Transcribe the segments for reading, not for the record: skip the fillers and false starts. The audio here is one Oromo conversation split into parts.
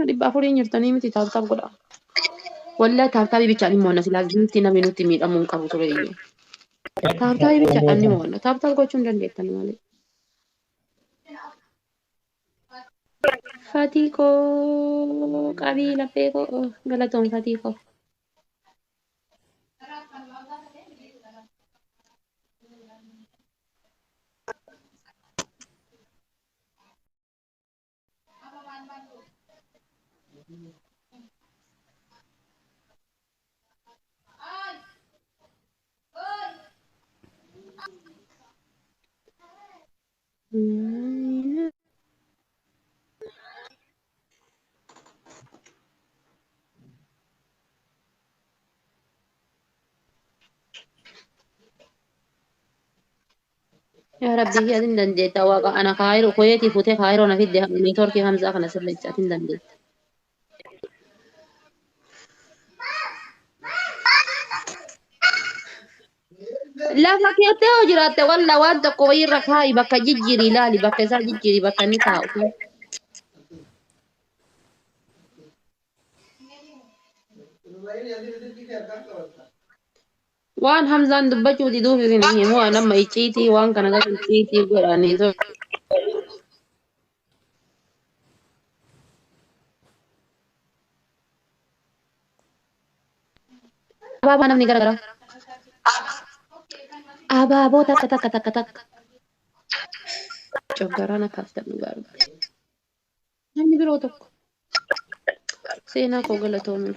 4 jirtanii miti taabtaab godha. Wallahi taabtaabii bichaan immoo na silaa gimti namni nutti miidhamuu hin qabu ture iyyuu. Taabtaabii bichaadhaan ni mo'anna. Taabtaab gochuu hin dandeettan malee. Fatii koo qabii laphee koo galatoon fatii koo. يا ربي هي أتين دنديت واقع أنا خاير خويتي فوتي خاير وأنا في الدها نيتوركي همزة أنا سبلت أتين دنديت لا فكيتي وجرات ولا وانت قوي ركاي بك جيجري لا لي بك زا جيجري بك نتاو وان همزة دبجو دي دوفي في نهي مو أنا ما يجيتي وان كان قاعد يجيتي قراني تو بابا أنا مني قرا بابا تك تك تك تك شجرنا كافت نقارب يعني بروتك سينا كوغلتو من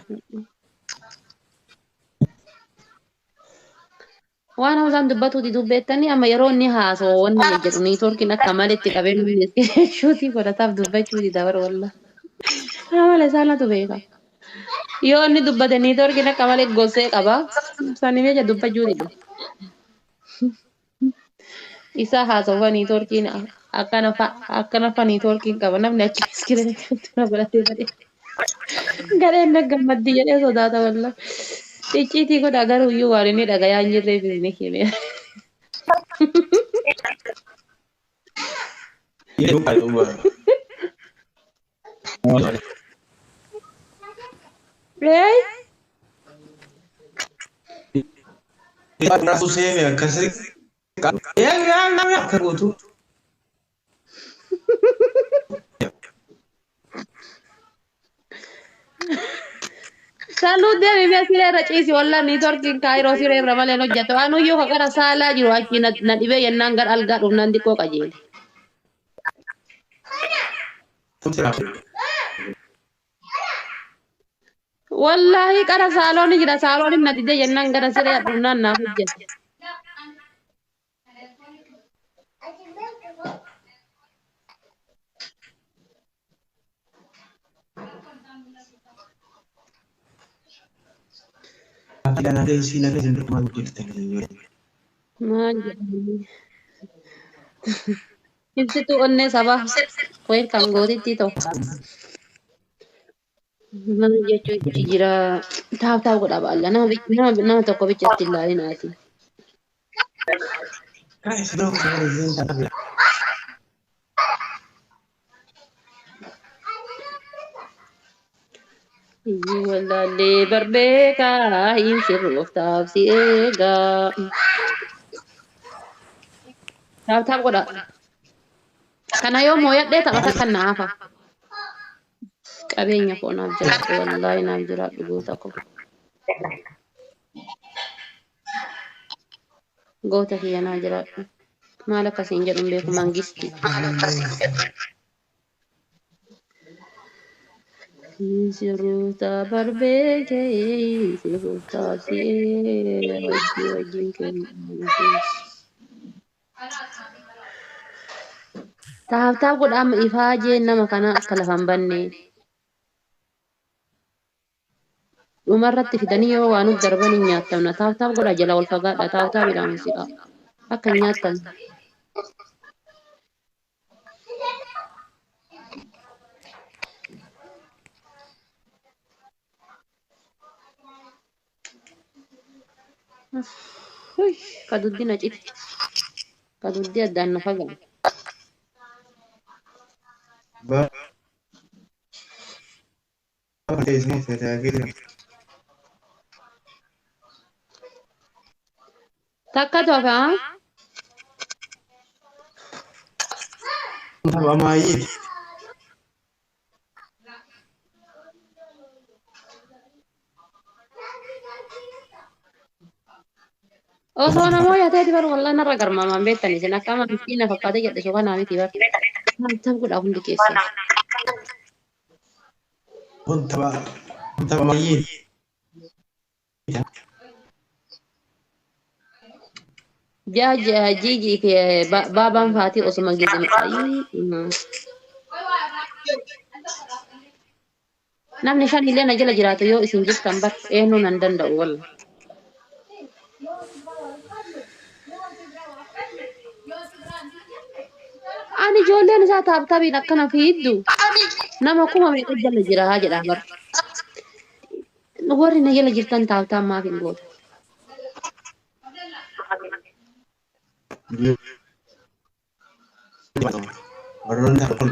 وانا همزة دبتو دي دبتني أما يروني هاسو وانا يجروني توركي كمال اتقابل من شوتي ولا تاف دبتو دي دور والله ولا سالة تبيكا yoo inni dubbatanii torkina qamalee gosee qaba. Sani meeshaa dubbachuu dide. Isa haasawanii torkiin akkana fanii torkiin qaba. Namni achi iskiree tuna godhatee badee. Gareen na gammaddi jedhee sodaata walla. Icciitii godha garuu iyyuu waan inni dhagayaa hin jirree fi ni hime. Aku saya kasih ya nggak aku butuh. Salud dia bibi asire raciisi walla ni torkin kairo sire ramale no jato anu yo kakara sala jiru achi na dibe yennan gar alga dum nan diko kajeli. Wallahi kara saloni jira saloni na dide yennan gar sire dum nan na hujje. Dan ada sini ada untuk malu kita ni. Ibsitu onne sabah koir kanggooti to. Mana jechuun jira taa'u godha baalla nama tokko bichatti ilaalin ati. Kan sudah kemudian tak ada. Wallaalee barbeekaa hin sirrooftaaf si eegaa. Taa'u godha. Kana yoo mooyadhee taphata kan naafa. Qabeenya koo naaf jiraadhu wallaahi naaf jiraadhu goota koo. Goota kiyya naaf jiraadhu. Maal akkasiin jedhu hin beeku mangisti. Sirroota barbeekee sirrooftaaf si eegaa wajjin kennu. Taa'u godha amma ifaa jeen nama kana akka lafa hin banne. Dhumarratti fidanii yoo waan nuti darban hin nyaatamna. Taa'u godha jala wal fagaadha. Taa'u midhaan siqa. Akka hin nyaatamne. Kaduddi na citi. Kaduddi addaan na fagaa. اسمه فتاكير تكتوا فا طبعا ما يجي أصلا ما يهتدي بر والله نرى قرما ما بيتني سنا كمان مسكينة فقادة جد سوى نامتي بر ما تقول أقول لك إيش كنت ما يجي جا جيجي في بابا فاتي أصلا جزم أي namni shan illee na jala jiraatu yoo isin jirtan bar eenyu nan danda'u walla. Ani ijoolleen isaa taaphtaabiin akkana fiiddu nama kuma meeqa jala jira haa jedhaa bar. Warri na jala jirtan taaptaan maaf hin gootan. warroonni kun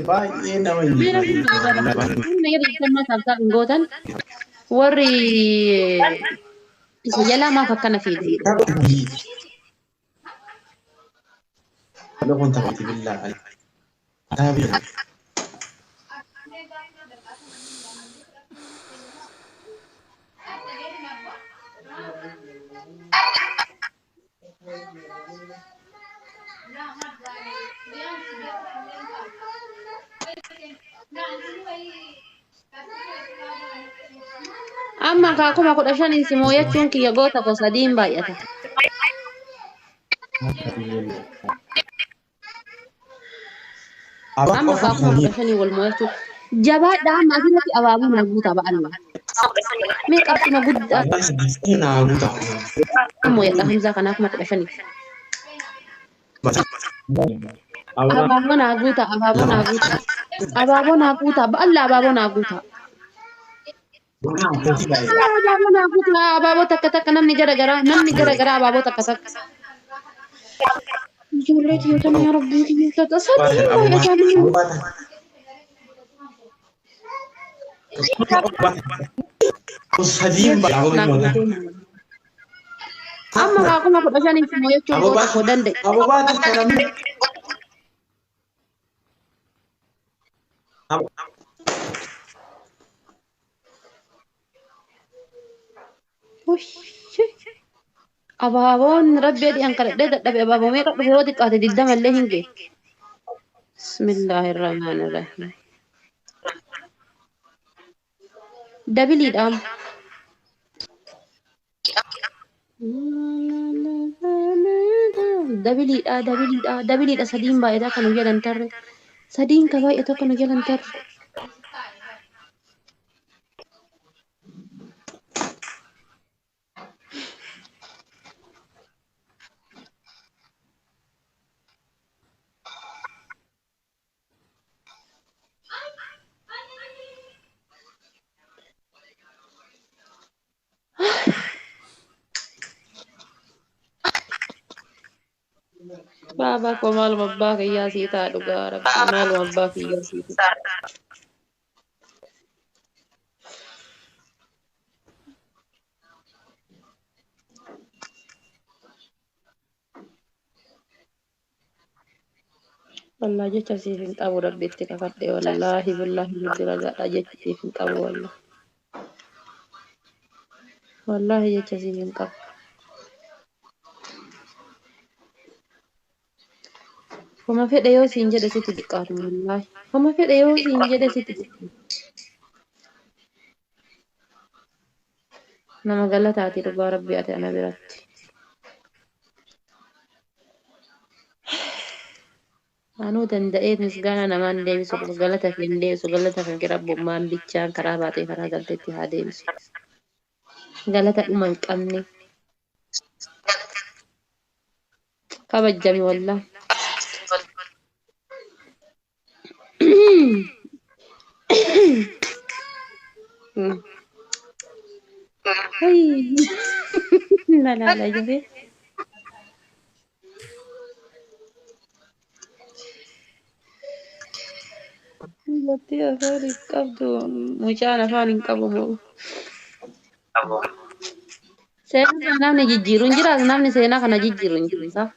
baay'ee nama Meera hin na jala jirtan maaf taaptaan hin gootan. Warri isa jalaa maaf akkana fiiddu. Kalau كنت أعطي بالله عليك تابع Amma kaakuma 15 si moo'achuun kiyya goota sadiin baay'ata. Amma kaakuma 15 wal moo'achuun jabaadhaa amma asirratti abaaboo na guutaa ba'alma. Mee qabxuma guddaa moo'ata hamzaa kanaaf 15. Abaaboo naa guutaa abaaboo naa guutaa abaaboo naa guutaa ba'alla abaaboo naa guutaa. Abaaboo naa guutaa abaaboo takka takka namni gara abaaboo takka takka. Ijoollee xiyyootanii yaa rabbii xiyyootota sadii baay'atanii. Amma kaakuma 15 si moo'achuun goota koo danda'e. Abaaboon rabbi adi'an kadhadhee dadhabe abaaboo meeqa dhufe yoo xiqqaate 20 illee hin geenye. Bismillahirrahmanirrahim. Dabiliidhaan. Dabiliidha sadiin baay'ataa kan jedhan tarre. Sadiin ka baay'ata kan jedhan tarre. Baba ko maaluma abbaa kiyyaa sii ta'a dhugaa rabbi maaluma abbaa kiyyaa sii ta'a. Wallahi jecha siif hin qabu rabbitti kakadhe wallahi billahi bira gadhaa jecha siif hin qabu wallahi. Wallahi jecha siif hin qabu. Homa fedhe yoo siin jedhe sitti xiqqaatu wallahi. Homa fedhe yoo siin jedhe sitti xiqqaatu. Nama galataati dhugaa rabbi ati ana biratti. Anuu danda'ee misgaana namaan deebisu galata fi hin deebisu galata kan rabbummaan bichaan karaa baatee karaa galteetti haa deebisu. Galata dhuma hin qabne. Kabajjami wallahi. La la la jabe. Dubartii afaan hin qabdu. Mucaan afaan hin qabu moo? Seenaa kana namni jijjiiru hin jiraatu. Namni seenaa kana jijjiiru hin jiru isaa.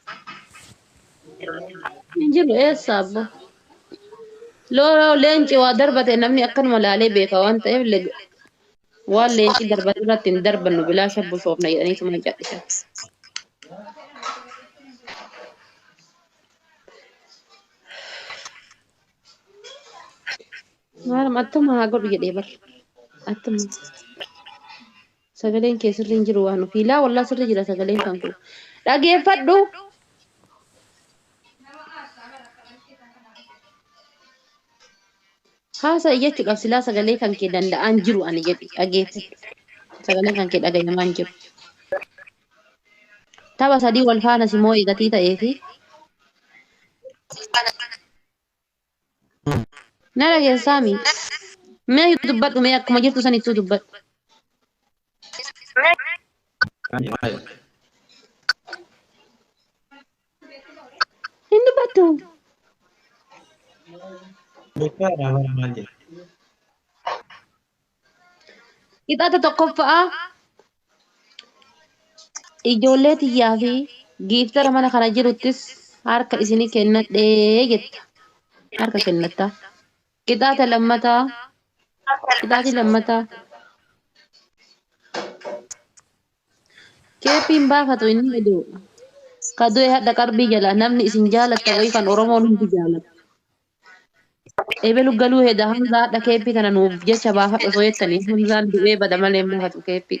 Hin jiru eessa abbo? Loo leenci waa darbate namni akkanuma laalee beeka waan ta'eef waan leenci darbate irratti hin darbannu bilaa shabbu shoofna jedhaniituma cadhisan. Maal attuma haa godhu jedhee bar. Attuma. Sagaleen kee sirri hin jiru waan ofii laa wallaa sirri jira sagaleen kan kun. Dhageeffadhu. Haasa'i jechuudhaaf silaa sagalee kan kee danda'an jiru ani jedhi dhageeffadhu. Sagalee kan kee dhagayamaan jiru. Tapha sadii wal faana simoo eegatii ta'eefi. Na dhageessaa mi? Mee dubbadhu mee akkuma jirtu sanittuu dubbadhu. Hin dubbadhu. Qixaata tokkoffaa ijoollee xiyyaa fi giiftara mana kana jiruttis harka isinii kennadhee jetta. Harka kennatta. Qixaata lammataa. Qixaati lammataa. Keeppiin baafatu inni heduu. Kaduu hadda qarbii jala namni isin jaalatta wayii kan Oromoon hundi jaalata. Ebelu galuu heda Hamza hadda keeppii kana nuuf jecha baafadhu osoo jettanii Hamzaan du'ee bada malee baafatu keeppii.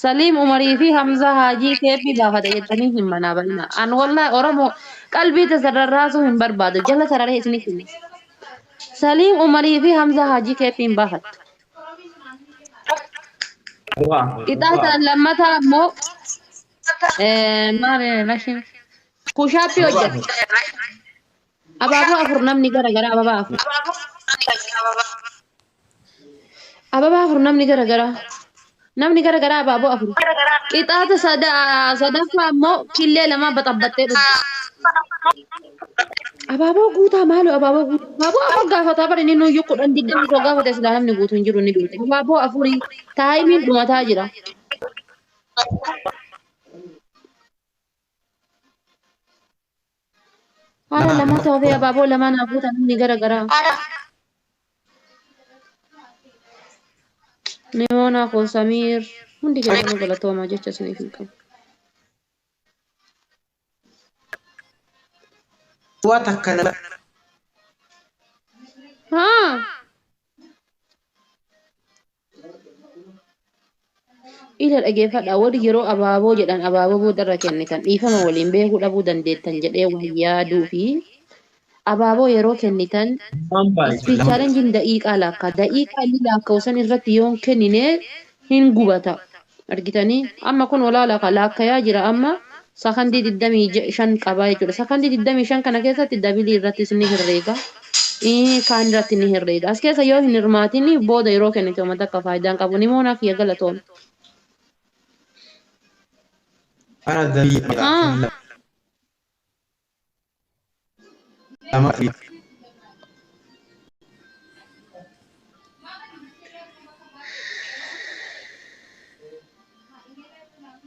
Saliim Umarii fi Hamza Haajii keeppii baafata jettanii hin manaa bal'ina. An wallahi Oromoo qalbii tasarraasuu hin barbaadu jala sararee isinii kenna. Saliim Umarii fi Hamza Haajii keeppiin baafatu. Qixaata lammataa ammoo maal lashin kushaappii hojjeta. Abaaboo afur namni garagaraa ababaa afur. Ababaa afur namni garagaraa. Namni garagaraa abaaboo afur. Qixaata sadaffaa ammoo killee lama baxabbattee dhugdu. Abaaboo guutaa maaloo abaaboo guutaa. Abaaboo afur gaafataa bara inni nuyyuu kudhan digdami osoo gaafate silaa namni guutuu hin jiru ni duute. Abaaboo afurii taayimiin dhumataa jira. Haala lama ta'uu abaaboo lamaan hafuuta namni garagaraa. Nimoonaa koo Samiir hundi keessanuu galatoomaa jecha isiniif hin qabu. Waan akkana. Haa. Ila dhageeffadhaa warri yeroo abaaboo jedhan abaaboo boodarra kennitan dhiifama waliin beekuu dhabuu dandeettan jedhee waan yaaduu fi abaaboo yeroo kennitan ispiichaalenjiin daqiiqaa laakkaa daqiiqaa inni laakka'u san irratti yoon kennine hin gubata argitanii amma kun olaala laakkayaa jira amma sakandii 25 qabaa jechuudha sakandii 25 kana keessatti dabilii irrattis ni herreega kaan irratti ni herreega as keessa yoo hin hirmaatin booda yeroo kennite uummata akka faayidaan qabu ni moonaaf yaa galatoon. Ana dabii lama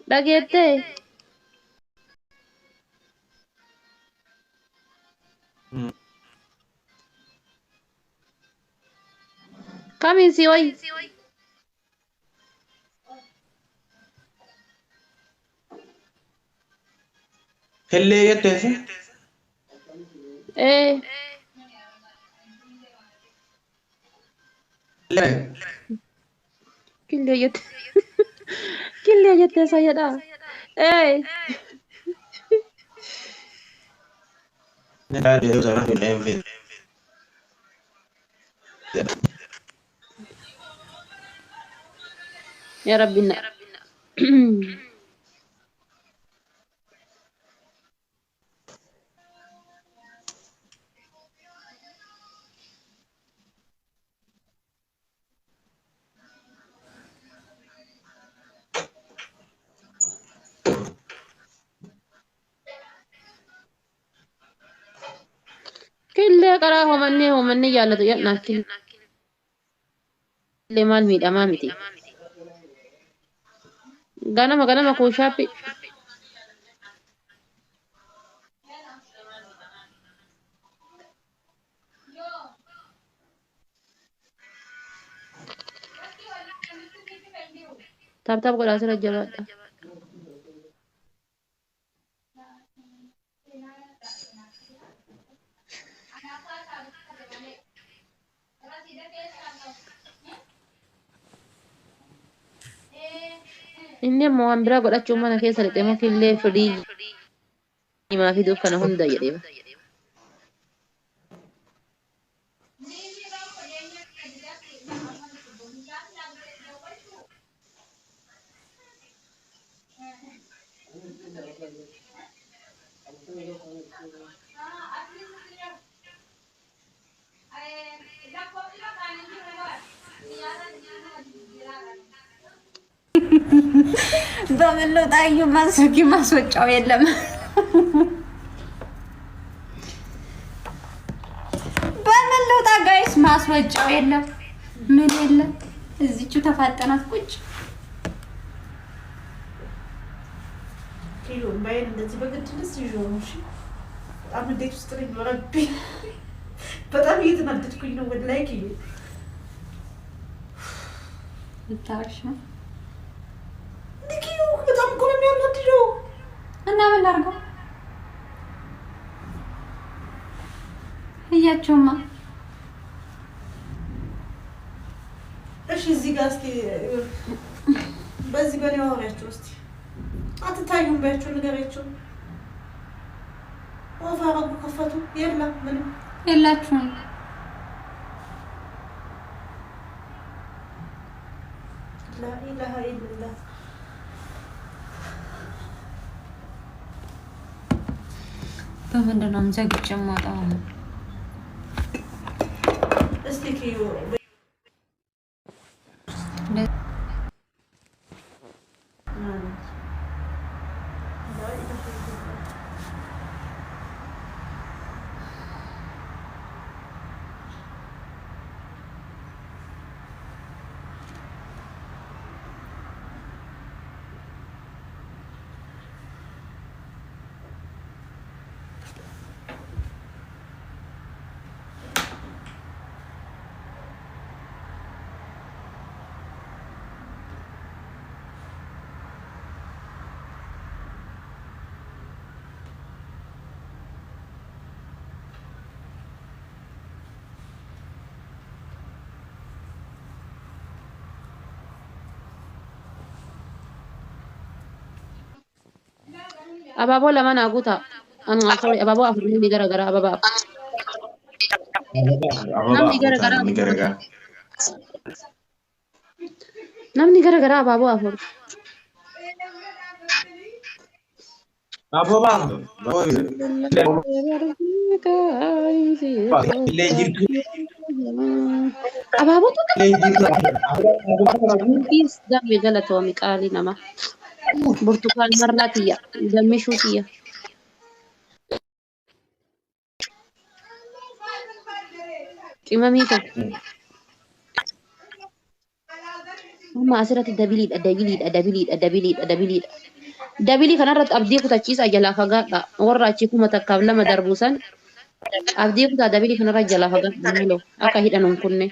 dhageettee kamiin si wayi hellee jetteessa. Killee jetteessa jedhaa. يا ربنا قرا هم مني جالتو يا ناكل اللي مال ميد امامتي غنم كوشابي تاب قرا سر الجبات inni mo ambira godhachu mana keessa lixee mo killee fidii ما في دوك أنا هندا يريبا በምለው ጣዩ ማስኪ ማስወጫው የለም በምለው ጣጋይስ ማስወጫው የለም ምን የለም እዚቹ ተፋጠናት ቁጭ ኪሎ ባይን እንደዚህ በግድልስ ይጆሽ በጣም እንዴት ውስጥ ነኝ ወረቢ በጣም እየተናደድኩኝ ነው ወላሂ ኪሎ ልታርሽ ኪሎ በጣም እኮ ነው የሚያናድደው እና ምን ላድርገው እያቸውማ እሺ እዚህ ጋር እስኪ በዚህ በኔ አወራቸው እስኪ አትታዩም ባያቸው ንገሪያቸው ወፋረጉ ከፈቱ የለም ምንም የላችሁም لا إله إلا الله በምንድን ነው ዘግቼ የማወጣው እስኪ ኪዮ أبابو لما ناقوتا أنا sorry أبابو أفرني دي غرا أبابا نم دي غرا نم دي غرا أبابو أفر Apa bang? أبابو كيس دم غلط ومقالي نما برتقال مراتية دمي شوتية إماميته هم أسرة دبلي كان رد أبديك تجيس أجلا فقط ورا تشيكو متكاب لما دربوسان أبديك دبلي كان رد جلا فقط نملو أكا هيدا نمكنه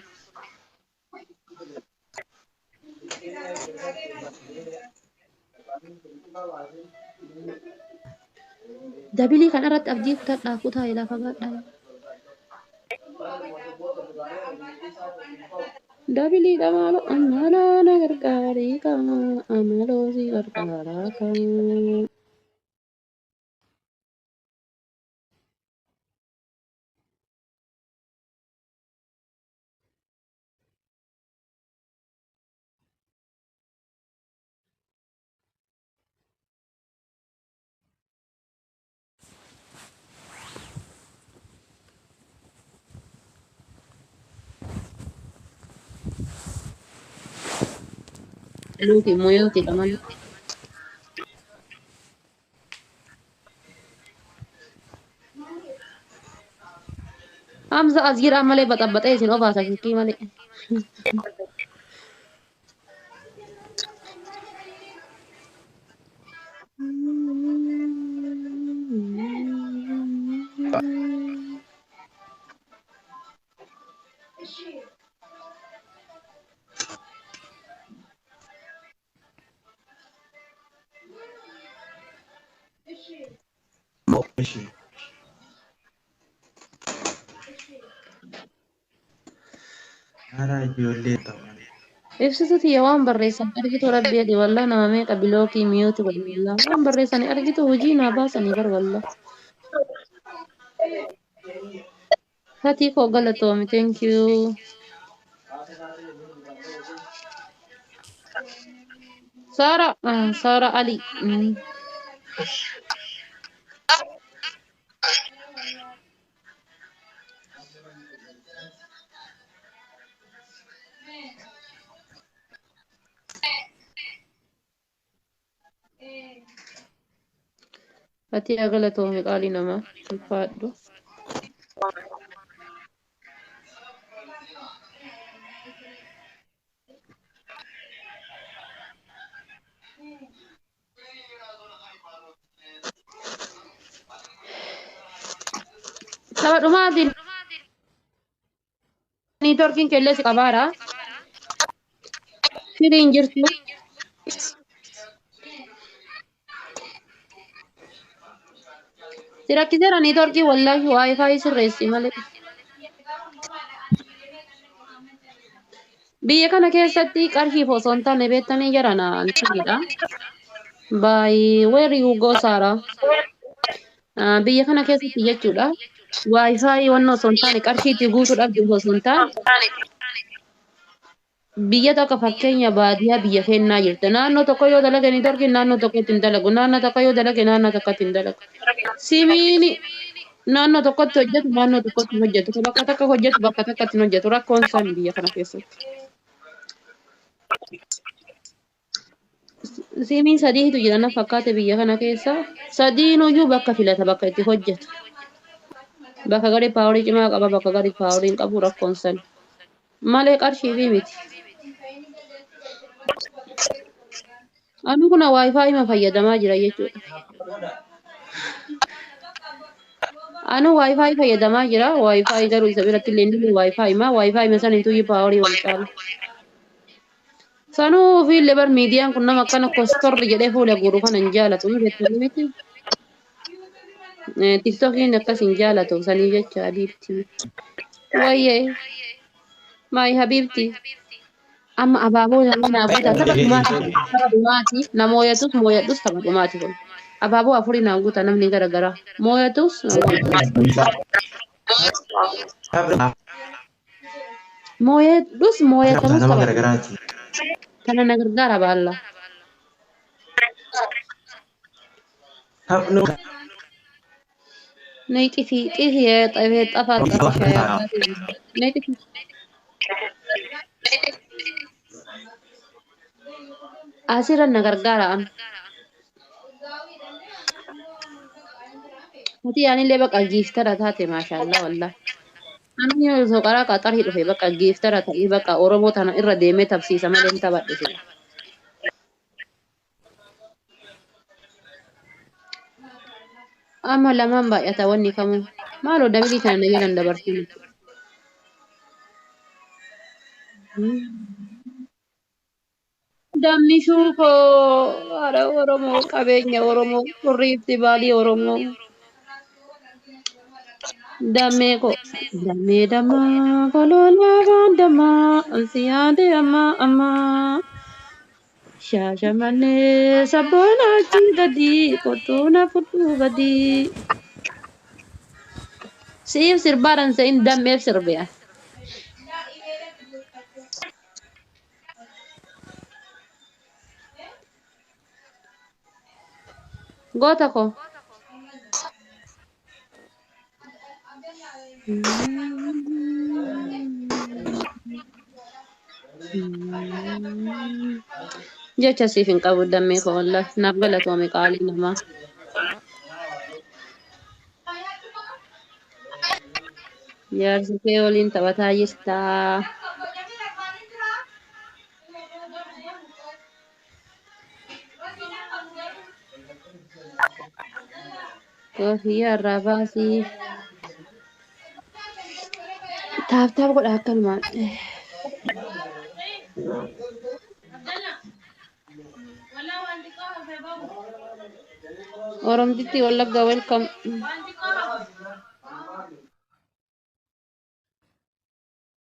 دبلي كان رد أبديك تلاقو تاي لا فقط دبلي كمالو أمالا نغرقاري كما أمالو سي غرقارا كما Luki moyoti kaman Amza azgir amale batabbata isin obaasa shukii malee. ماشي أنا يولي طبعا Ibsituuti waan barreessan argitu rabbi adi wallah nama meeqa bilookii miyuuti wallah waan barreessanii argitu hojii naa baasanii bar wallah. Hatii koo galatoomi thank you. Sara Ali. Hatii galatoomi qaalii namaa ulfaadhu. Saba dhumaatiin niitorkiin kellees qabaara. Firiin jirtu. Si rakkiseera niitorkii wallaahi waayifaayi sirreessi malee. Biyya kana keessatti qarshiif osoo hin taane beektanii jaranaan fidha. By where you go Sara? Biyya kana keessatti jechuudha. Waayifaayi waan osoo hin taane qarshiitti guutuudhaaf osoo hin taane biyya tokko fakkeenya baadiyyaa biyya kennaa jirti. Naannoo tokko yoo dalage niitorkiin naannoo tokkotti hin dalagu. Naannoo tokko yoo dalage naannoo tokkotti hin dalagu. Simiini naannoo tokkotti hojjetu naannoo tokkotti hojjetu. Bakka takka hojjetu bakka takkatti hin hojjetu. Rakkoon isaan biyya kana keessatti. Simiin sadiitu jira na fakkaate biyya kana keessa. Sadiinuyyuu bakka filata bakka itti hojjetu. Bakka gadi paaworii cimaa qaba bakka gadi paaworii hin qabu rakkoon isaan. Malee qarshii fi miti. Anu kuna waayifaayi ma fayyadamaa jira jechuudha. Anu waayifaayi fayyadamaa jira. Waayifaayi garuu isa biratti illee inni waayifaayi ma waayifaayi ma saniitu paaworii wal caala. Sanuu fi illee bar miidiyaan kun nama akkana kostorri jedhee fuula guuru kana hin jaalatu beektanii miti. Tiktokiin akkas hin jaalatu sanii jecha adiitti. Wayyee maayi habiibti. Amma abaaboo nama naaguuta tapha dhumaati na mooyatus mooyadhus tapha dhumaati kun abaaboo afurii naaguuta namni garagaraa mooyatus mooyadhus mooyatamus tapha kana na gargaara baalla neyti fi xiyee xafaa xafaa neyti fi asiran na gargaaraan. Nuti yaanillee bakka giiftara taate maashaallah wallah. Namni osoo karaa qaxarii dhufe bakka giiftara ta'ee bakka Oromoo tana irra deemee tabsiisa malee hin taphadhu. Amma lamaan baay'ata wanni kamuu maaloo dabilii kana na jedhan dabarsinu. Dammi shuukoo haadha Oromoo qabeenya Oromoo qurriifti baalii Oromoo dammee koo dammee dammaa koloolaa waan dammaa ansi yaade ammaa shaashamannee sabboona achi gadi kottuu na fudhuu gadi siif sirbaaran se'in dammeef sirbe'a. Goota ko. Jecha siif hin qabu dammee koo wallahi naaf galatoome qaalii namaa. jaarsi kee waliin taphataa jirta. Koofiyyaa irraa baasii. Taaf godha akkanumaan. Oromtitti Wallagga welcome.